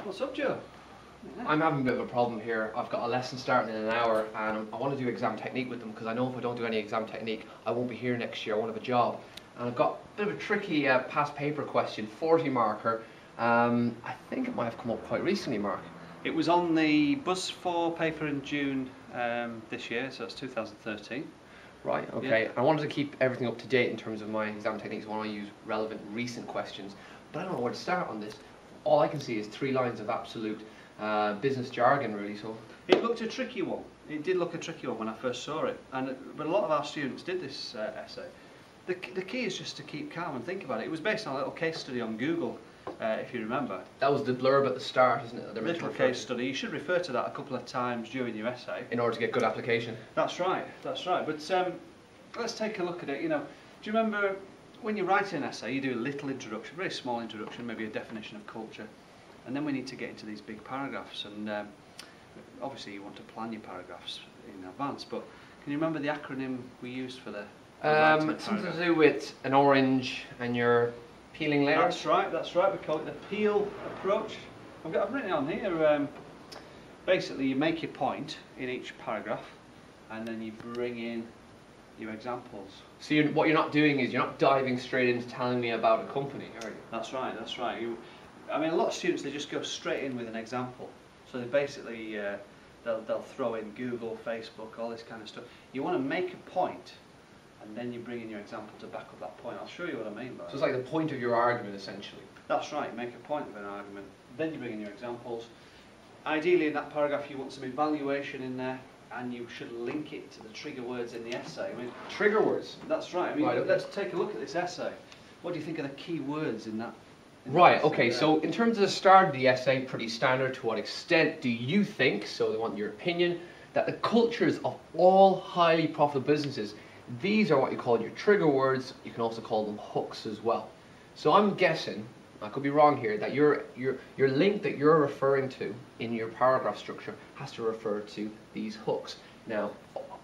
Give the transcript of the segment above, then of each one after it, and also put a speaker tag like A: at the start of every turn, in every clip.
A: What's up, Joe?
B: Yeah. I'm having a bit of a problem here. I've got a lesson starting in an hour and I want to do exam technique with them because I know if I don't do any exam technique I won't be here next year. I won't have a job. And I've got a bit of a tricky past paper question, 40 marker. I think it might have come up quite recently, Mark.
A: It was on the BUSS4 paper in June this year, so it's 2013.
B: Right, okay. Yeah. I wanted to keep everything up to date in terms of my exam techniques. I want to use relevant recent questions, but I don't know where to start on this. All I can see is 3 lines of absolute business jargon, really. So
A: it looked a tricky one. It did look a tricky one when I first saw it, but a lot of our students did this essay. The key is just to keep calm and think about it. It was based on a little case study on Google, if you remember.
B: That was the blurb at the start, isn't it?
A: Little case study. You should refer to that a couple of times during your essay
B: in order to get good application.
A: That's right. That's right. But let's take a look at it. You know, do you remember when you're writing an essay, you do a little introduction, very small introduction, maybe a definition of culture, and then we need to get into these big paragraphs. And obviously, you want to plan your paragraphs in advance. But can you remember the acronym we used for the
B: something to do with an orange and you're peeling layers?
A: That's right, that's right. We call it the peel approach. I've written it on here. Basically, you make your point in each paragraph and then you bring in your examples.
B: So what you're not doing is you're not diving straight into telling me about a company, are you?
A: That's right, that's right. I mean, a lot of students, they just go straight in with an example. So they basically, they'll throw in Google, Facebook, all this kind of stuff. You want to make a point and then you bring in your example to back up that point. I'll show you what I mean by that.
B: So it's like the point of your argument, essentially.
A: That's right, make a point of an argument, then you bring in your examples. Ideally in that paragraph you want some evaluation in there, and you should link it to the trigger words in the essay. I mean,
B: trigger words?
A: That's right. I mean, right, let's take a look at this essay. What do you think are the key words in that?
B: Right, okay, so in terms of the start of the essay, pretty standard. To what extent do you think, so they want your opinion, that the cultures of all highly profitable businesses, these are what you call your trigger words. You can also call them hooks as well. So I'm guessing, I could be wrong here, that your link that you're referring to in your paragraph structure has to refer to these hooks. Now,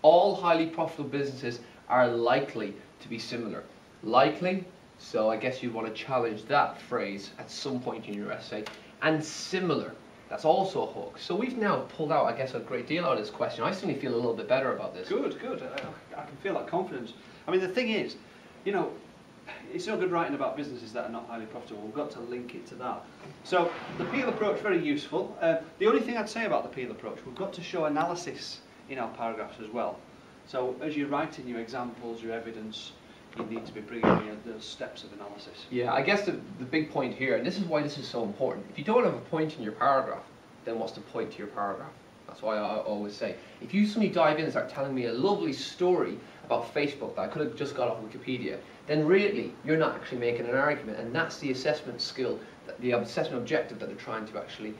B: all highly profitable businesses are likely to be similar. Likely, so I guess you'd want to challenge that phrase at some point in your essay. And similar, that's also a hook. So we've now pulled out, I guess, a great deal out of this question. I certainly feel a little bit better about this.
A: Good, good. I can feel that confidence. I mean, the thing is, you know, it's no good writing about businesses that are not highly profitable. We've got to link it to that. So the peel approach, very useful. The only thing I'd say about the peel approach, we've got to show analysis in our paragraphs as well. So as you're writing your examples, your evidence, you need to be bringing in those steps of analysis.
B: Yeah, I guess the big point here, and this is why this is so important, if you don't have a point in your paragraph, then what's the point to your paragraph? That's why I always say, if you suddenly dive in and start telling me a lovely story about Facebook that I could have just got off Wikipedia, then really you're not actually making an argument, and that's the assessment skill, the assessment objective that they're trying to actually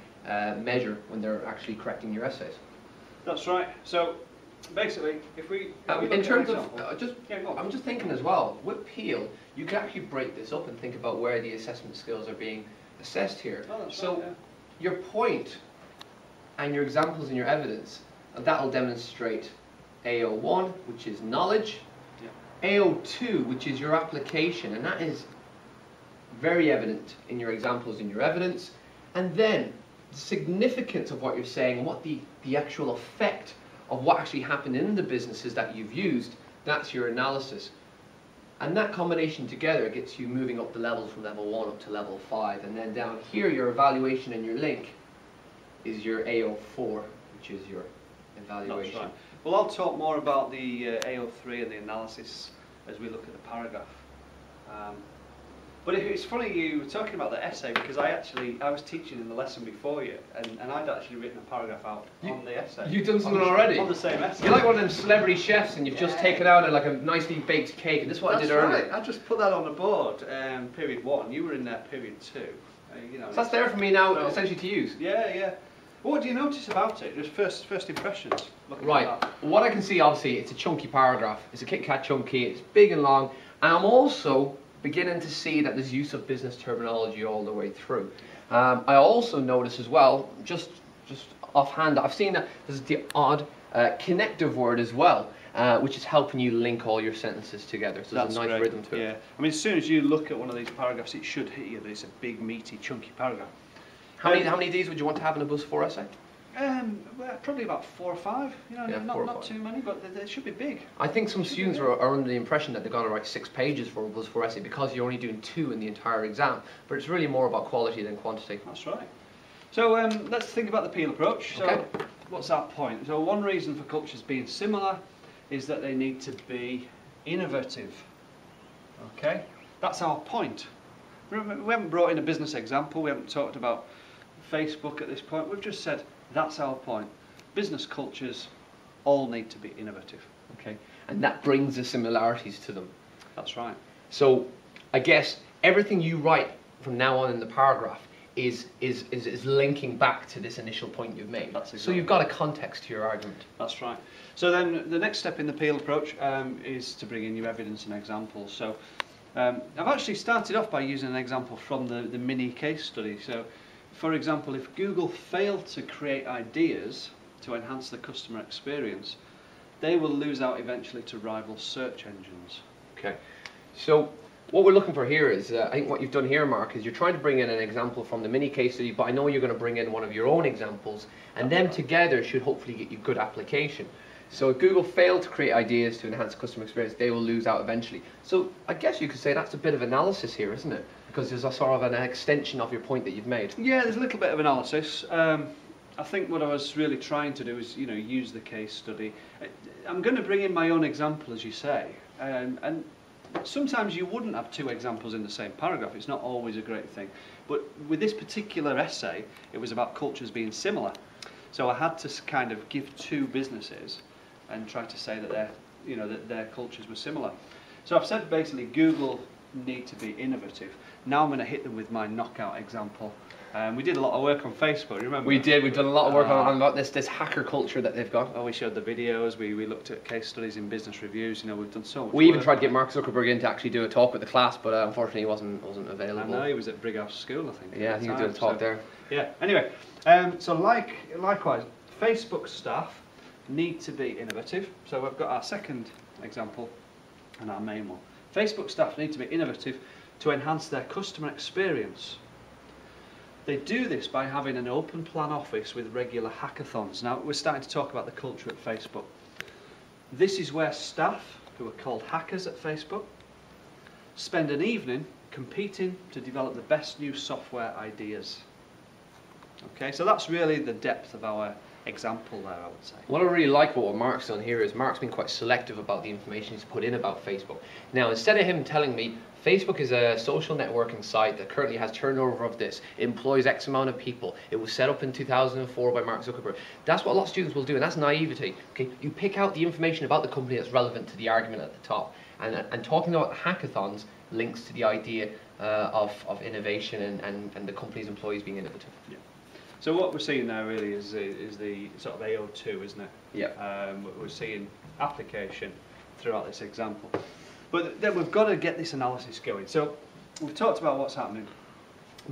B: measure when they're actually correcting your essays.
A: That's right. So basically, if we
B: in terms of I'm just thinking as well, with peel you can actually break this up and think about where the assessment skills are being assessed here.
A: Oh, that's
B: so
A: right, yeah.
B: Your point and your examples and your evidence, that will demonstrate AO1, which is knowledge, yeah. AO2, which is your application, and that is very evident in your examples and your evidence, and then the significance of what you're saying and what the actual effect of what actually happened in the businesses that you've used, that's your analysis. And that combination together gets you moving up the levels from level 1 up to level 5, and then down here your evaluation and your link is your AO4, which is your evaluation.
A: That's right. Well, I'll talk more about the AO3 and the analysis as we look at the paragraph. But it's funny you were talking about the essay, because I was teaching in the lesson before you, and I'd actually written a paragraph out on the essay.
B: You've done something already?
A: On the same essay.
B: You're like one of them celebrity chefs, and you've just taken out like a nicely baked cake, and this is what I did earlier.
A: Right. I just put that on the board, period 1. You were in there, period 2. You know,
B: so that's there for me now, so, essentially to use.
A: Yeah, yeah. Well, what do you notice about it? Just first impressions.
B: Right. What I can see, obviously, it's a chunky paragraph. It's a Kit Kat chunky. It's big and long. And I'm also beginning to see that there's use of business terminology all the way through. I also notice as well, just offhand, I've seen that there's the odd connective word as well, which is helping you link all your sentences together. So there's a nice rhythm to it.
A: Yeah. I mean, as soon as you look at one of these paragraphs, it should hit you that it's a big, meaty, chunky paragraph.
B: How many of these would you want to have in a BUSS4 essay?
A: Well, probably about 4 or 5. You know,
B: Yeah,
A: not too many, but they should be big.
B: I think some students are under the impression that they're going to write 6 pages for a BUSS4 essay because you're only doing 2 in the entire exam. But it's really more about quality than quantity.
A: That's right. So let's think about the peel approach. So
B: okay.
A: What's our point? So one reason for cultures being similar is that they need to be innovative. Okay, that's our point. Remember, we haven't brought in a business example. We haven't talked about Facebook at this point. We've just said that's our point. Business cultures all need to be innovative.
B: Okay, and that brings the similarities to them.
A: That's right.
B: So I guess everything you write from now on in the paragraph is linking back to this initial point you've made.
A: That's exactly
B: so you've got a context to your argument.
A: That's right. So then the next step in the peel approach is to bring in your evidence and examples. So I've actually started off by using an example from the mini case study. So for example, if Google failed to create ideas to enhance the customer experience, they will lose out eventually to rival search engines.
B: Okay, so what we're looking for here is, I think what you've done here, Mark, is you're trying to bring in an example from the mini case study, but I know you're going to bring in one of your own examples, and them together should hopefully get you good application. So if Google failed to create ideas to enhance customer experience, they will lose out eventually. So I guess you could say that's a bit of analysis here, isn't it? Because there's a sort of an extension of your point that you've made.
A: Yeah, there's a little bit of analysis. I think what I was really trying to do is, use the case study. I'm going to bring in my own example, as you say, and sometimes you wouldn't have 2 examples in the same paragraph. It's not always a great thing. But with this particular essay, it was about cultures being similar. So I had to kind of give 2 businesses and try to say that their cultures were similar. So I've said basically Google need to be innovative. Now I'm going to hit them with my knockout example. We did a lot of work on Facebook, remember?
B: We did. We've done a lot of work on about this hacker culture that they've got.
A: Oh, we showed the videos. We looked at case studies in business reviews. We've done so much.
B: We even tried to get Mark Zuckerberg in to actually do a talk with the class, but unfortunately he wasn't available.
A: I know, he was at Brighouse School, I think.
B: Yeah, I think he was doing a talk there.
A: Yeah. Anyway, so likewise, Facebook staff need to be innovative. So we've got our second example and our main one. Facebook staff need to be innovative to enhance their customer experience. They do this by having an open plan office with regular hackathons. Now we're starting to talk about the culture at Facebook. This is where staff, who are called hackers at Facebook, spend an evening competing to develop the best new software ideas. Okay, so that's really the depth of our example there, I would say.
B: What I really like about what Mark's done here is Mark's been quite selective about the information he's put in about Facebook. Now, instead of him telling me Facebook is a social networking site that currently has turnover of this, it employs X amount of people, it was set up in 2004 by Mark Zuckerberg. That's what a lot of students will do, and that's naivety. Okay, you pick out the information about the company that's relevant to the argument at the top. And talking about hackathons links to the idea of innovation and the company's employees being innovative.
A: Yeah. So what we're seeing now really is the sort of AO2, isn't it?
B: Yeah.
A: We're seeing application throughout this example. But then we've got to get this analysis going. So we've talked about what's happening.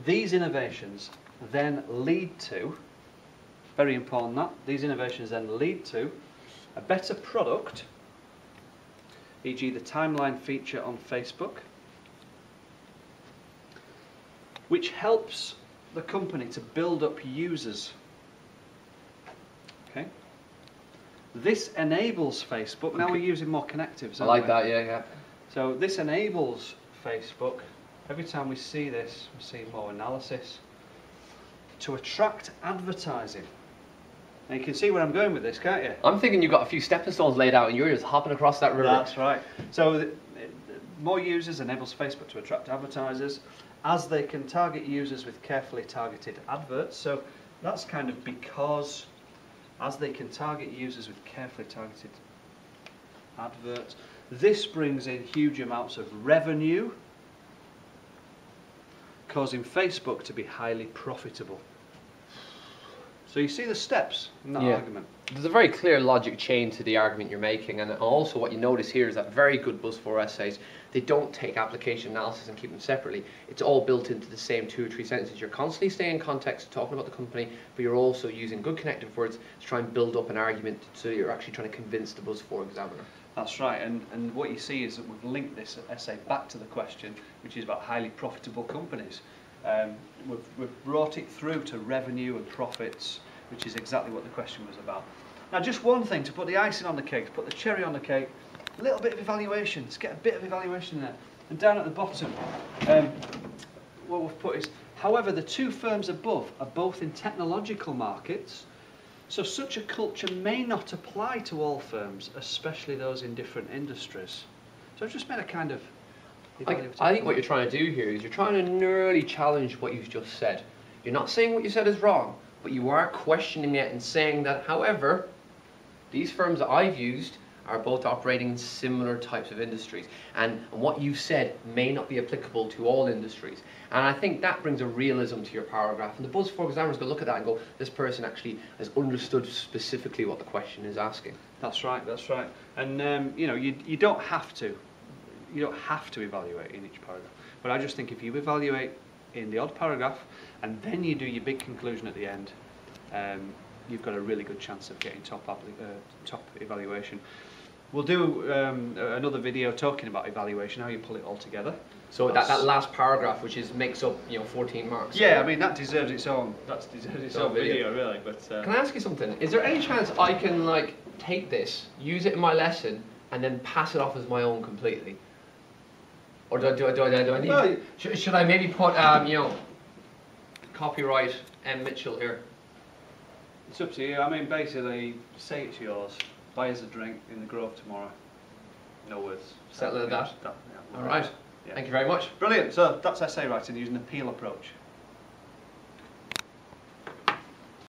A: These innovations then lead to, very important that, these innovations then lead to a better product, e.g. the timeline feature on Facebook, which helps the company to build up users. Okay. This enables Facebook. Now we're using more connectives.
B: I like that. Yeah.
A: So this enables Facebook. Every time we see this, we see more analysis to attract advertising. Now you can see where I'm going with this, can't you?
B: I'm thinking you've got a few stepping stones laid out, and you're just hopping across that river.
A: That's right. So more users enables Facebook to attract advertisers, as they can target users with carefully targeted adverts. So that's kind of because as they can target users with carefully targeted adverts, this brings in huge amounts of revenue, causing Facebook to be highly profitable. So you see the steps in that argument.
B: There's a very clear logic chain to the argument you're making, and also what you notice here is that very good BUSS4 essays, they don't take application analysis and keep them separately. It's all built into the same 2 or 3 sentences. You're constantly staying in context, talking about the company, but you're also using good connective words to try and build up an argument, so you're actually trying to convince the BUSS4 examiner.
A: That's right, and what you see is that we've linked this essay back to the question, which is about highly profitable companies. We've brought it through to revenue and profits, which is exactly what the question was about. Now, just one thing to put the icing on the cake, to put the cherry on the cake, a little bit of evaluation. Let's get a bit of evaluation there. And down at the bottom, what we've put is, however, the two firms above are both in technological markets, so such a culture may not apply to all firms, especially those in different industries. So I've just made a kind of...
B: I think what you're trying to do here is you're trying to nearly challenge what you've just said. You're not saying what you said is wrong, but you are questioning it and saying that, however, these firms that I've used are both operating in similar types of industries, and what you said may not be applicable to all industries. And I think that brings a realism to your paragraph, and the BUSS4 examiners going to look at that and go, this person actually has understood specifically what the question is asking.
A: That's right, that's right. And you know, you don't have to evaluate in each paragraph, but I just think if you evaluate in the odd paragraph and then you do your big conclusion at the end, you've got a really good chance of getting top evaluation. We'll do another video talking about evaluation, how you pull it all together.
B: So that last paragraph, which makes up 14 marks.
A: Yeah, I mean that deserves its own. That deserves its own video, really. But
B: can I ask you something? Is there any chance I can take this, use it in my lesson, and then pass it off as my own completely? Or do I need?
A: Well,
B: should I maybe put copyright M. Mitchell here?
A: It's up to you. I mean, basically, say it's yours. Buy us a drink in the Grove tomorrow. No words.
B: Settle it at that.
A: Yeah,
B: all right.
A: Yeah.
B: Thank you very much.
A: Brilliant. So that's essay writing using the Peel approach.